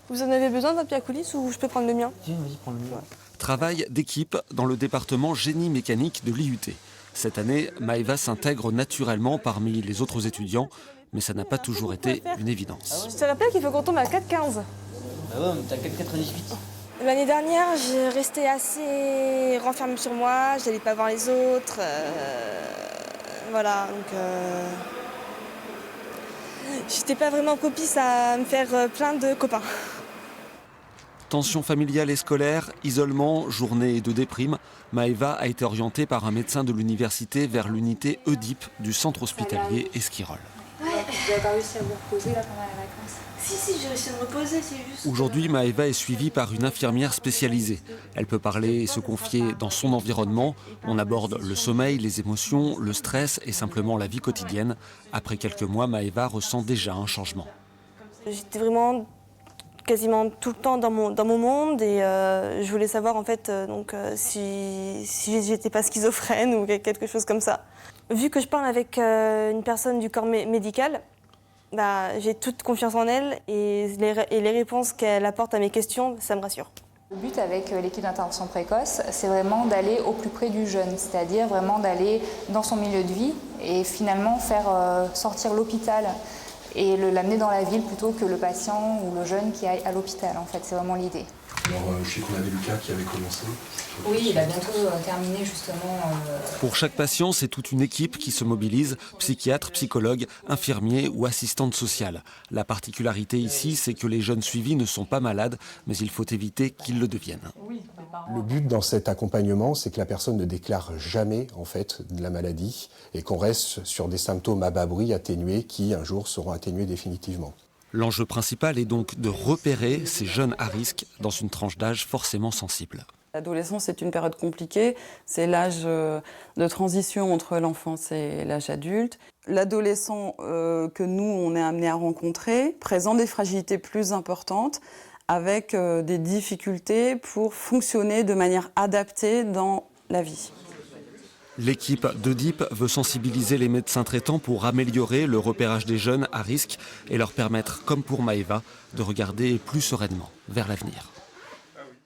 Vous en avez besoin d'un papier à coulisses ou je peux prendre le mien? Tiens, vas-y, prends le mien. Travail d'équipe dans le département génie mécanique de l'IUT. Cette année, Maëva s'intègre naturellement parmi les autres étudiants, mais ça n'a pas toujours été une évidence. Je te rappelle qu'il faut qu'on tombe à 4,15. Ah ouais, mais t'as 4,98. L'année dernière, je restais assez renfermée sur moi, je n'allais pas voir les autres. Voilà, donc j'étais pas vraiment propice à me faire plein de copains. Tension familiale et scolaire, isolement, journée de déprime, Maëva a été orientée par un médecin de l'université vers l'unité Oedipe du centre hospitalier Esquirol. Ouais. Vous n'avez pas réussi à vous reposer là pendant les vacances? Si, j'ai réussi à me reposer, c'est juste... Aujourd'hui, Maëva est suivie par une infirmière spécialisée. Elle peut parler et se confier dans son environnement. On aborde le sommeil, les émotions, le stress et simplement la vie quotidienne. Après quelques mois, Maëva ressent déjà un changement. J'étais vraiment quasiment tout le temps dans mon monde et je voulais savoir en fait si j'étais pas schizophrène ou quelque chose comme ça. Vu que je parle avec une personne du corps médical, j'ai toute confiance en elle et les réponses qu'elle apporte à mes questions, ça me rassure. Le but avec l'équipe d'intervention précoce, c'est vraiment d'aller au plus près du jeune, c'est-à-dire vraiment d'aller dans son milieu de vie et finalement faire sortir l'hôpital et l'amener dans la ville plutôt que le patient ou le jeune qui aille à l'hôpital. En fait, c'est vraiment l'idée. Alors, je sais qu'on avait Lucas qui avait commencé. Oui, il a bientôt terminé justement. Pour chaque patient, c'est toute une équipe qui se mobilise, psychiatre, psychologue, infirmier ou assistante sociale. La particularité ici, c'est que les jeunes suivis ne sont pas malades, mais il faut éviter qu'ils le deviennent. Le but dans cet accompagnement, c'est que la personne ne déclare jamais en fait de la maladie et qu'on reste sur des symptômes à bas bruit atténués qui un jour seront atténués définitivement. L'enjeu principal est donc de repérer ces jeunes à risque dans une tranche d'âge forcément sensible. L'adolescence est une période compliquée, c'est l'âge de transition entre l'enfance et l'âge adulte. L'adolescent que nous, on est amené à rencontrer présente des fragilités plus importantes avec des difficultés pour fonctionner de manière adaptée dans la vie. L'équipe d'Oedipe veut sensibiliser les médecins traitants pour améliorer le repérage des jeunes à risque et leur permettre, comme pour Maëva, de regarder plus sereinement vers l'avenir.